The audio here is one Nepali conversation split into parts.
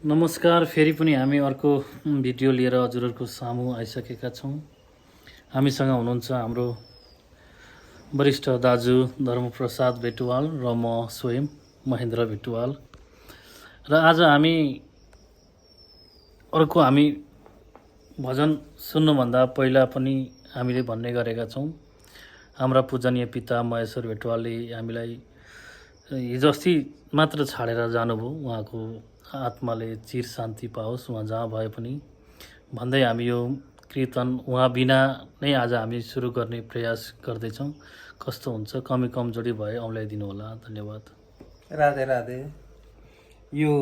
नमस्कार, फेरि पनि हामी अर्को भिडियो लिएर हजुरहरूको सामु आइसकेका छौँ। हामीसँग हुनुहुन्छ हाम्रो वरिष्ठ दाजु धर्मप्रसाद भेटुवाल र म स्वयं महेन्द्र भेटुवाल। र आज हामी भजन सुन्नुभन्दा पहिला पनि हामीले भन्ने गरेका छौँ। हाम्रा पूजनीय पिता महेश्वर भेटुवालले हामीलाई हिजो अस्ति मात्र छाडेर जानुभयो। उहाँको आत्माले चिर शान्ति पाओस् उहाँ जहाँ भए पनि भन्दै हामी यो कीर्तन उहाँ बिना नै आज हामी सुरु गर्ने प्रयास गर्दैछौँ। कस्तो हुन्छ, कमी कमजोरी भए औँल्याइदिनु होला। धन्यवाद। राधे राधे। यो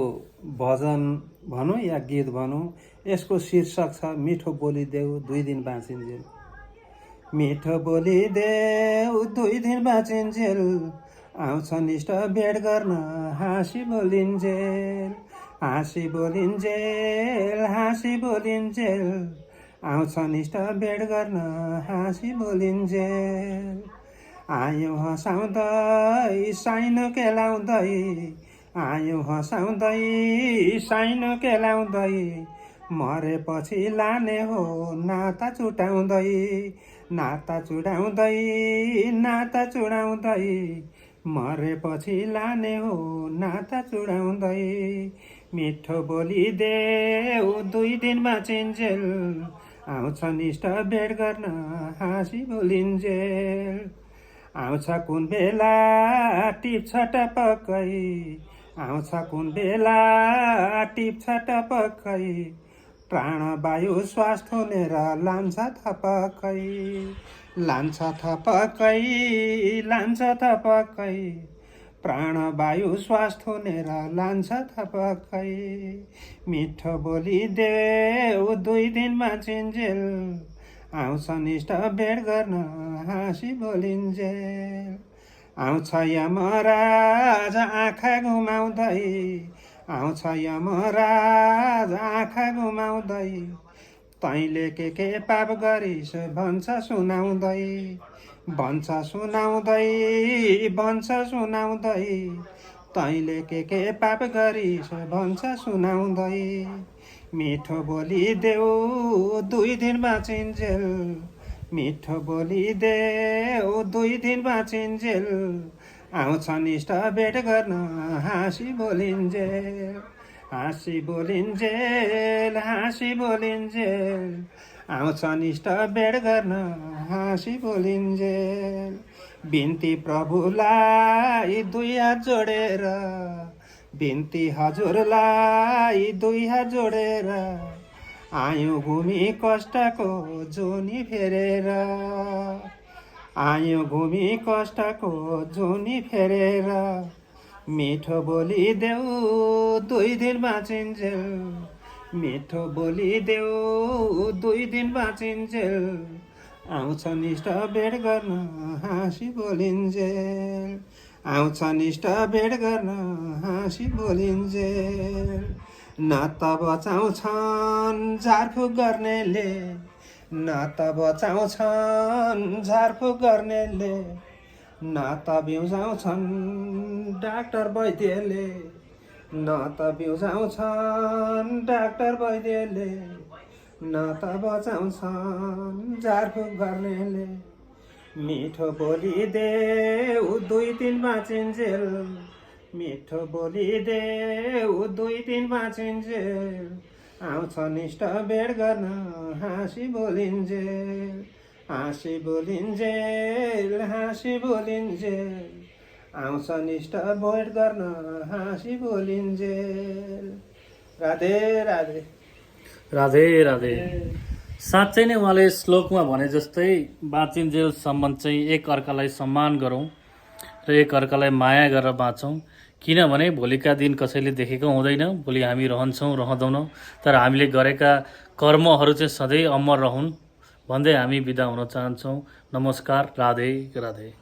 भजन भनौँ या गीत भनौँ, यसको शीर्षक छ मिठो बोली देऊ 2 दिन बाँचिन्जेल। मिठो बोली देऊ 2 दिन बाँचिन्जेल, आउँछ निष्ठ भेट गर्न हाँसी बोलिन्जेल। हाँसी बोलिन्जेल, हाँसी बोलिन्जेल, आउँछ निष्ठ भेट गर्न हाँसी बोलिन्जेल। आयौँ हँसाउँदै साइनो केलाउँदै, आयौँ हँसाउँदै साइनो केलाउँदै, मरेपछि लाने हो नाता चुटाउँदै। नाता चुडाउँदै, नाता चुडाउँदै, मरेपछि लाने हो नाता चुडाउँदै। मिठो बोली देऊ 2 दिन बाँचिन्जेल, आउँछ निष्ठ भेट गर्न हाँसी बोलिन्जेल। आउँछ कुन बेला टिप्छ टपक्कै, आउँछ कुन बेला टिप्छ टपक्कै, प्राणवायु श्वास थुनेर लान्छ थपक्कै। लान्छ थपक्कै, लान्छ थपक्कै, प्राणवायु श्वास थुनेर लान्छ थपक्कै। मिठो बोली देऊ 2 दिन बाँचिन्जेल, आउँछ निष्ठ भेट गर्न हाँसी बोलिन्जेल। आउँछ यमराज आँखा घुमाउँदै, आउँछ यमराज आँखा घुमाउँदै, तैँले के पाप गरिस् भन्छ सुनाउँदै। भन्छ सुनाउँदै, भन्छ सुनाउँदै, तैँले के पाप गरिस् भन्छ सुनाउँदै। मिठो बोली देऊ 2 दिन बाँचिन्जेल, मिठो बोली देऊ 2 दिन बाँचिन्जेल, आउँछ निष्ठ भेट गर्न हाँसी बोलिन्जेल। हाँसी बोलिन्जेल, हाँसी बोलिन्जेल, आउँछ निष्ठ भेट गर्न हाँसी बोलिन्जेल। बिन्ती प्रभुलाई 2 हात जोडेर, बिन्ती हजुरलाई 2 हात जोडेर, आयौँ घुमी कष्टको जोनी फेरेर। आयौँ घुमी कष्टको जोनी फेरेर, मिठो बोली देऊ 2 दिन बाँचिन्जेल। मिठो बोली देऊ 2 दिन बाँचिन्जेल, आउँछ निष्ठ भेट गर्न हाँसी बोलिन्जेल। आउँछ निष्ठ भेट गर्न हाँसी बोलिन्जेल। न त बचाउँछन् झारफुक गर्नेले, न त बचाउँछन् झारफुक गर्नेले, न त बिउजाउँछन् डाक्टर वैद्यले, न त बिउजाउँछन् डाक्टर वैद्यले, न त बचाउँछन् झारफुक गर्नेले। मिठो बोली देऊ 2 दिन बाँचिन्जेल, मिठो बोली देऊ 2 दिन बाँचिन्जेल, आउँछ निष्ठ भेट गर्न हाँसी बोलिन्जेल। हाँसी बोलिन्जेल, हाँसी बोलिन्जेल, आउँछ निष्ठ भेट गर्न हाँसी बोलिन्जेल। राधे राधे। राधे राधे। साँच्चै नै उहाँले श्लोकमा भने जस्तै बाँचिन्जेलसम्म चाहिँ एक अर्कालाई सम्मान गरौँ र एक अर्कालाई माया गरेर बाँचौँ। किनभने भोलिका दिन कसैले देखेको हुँदैन, भोलि हामी रहन्छौँ रहँदैनौँ, तर हामीले गरेका कर्महरू चाहिँ सधैँ अमर रहन् भन्दै हामी बिदा हुन चाहन्छौँ। नमस्कार। राधे राधे।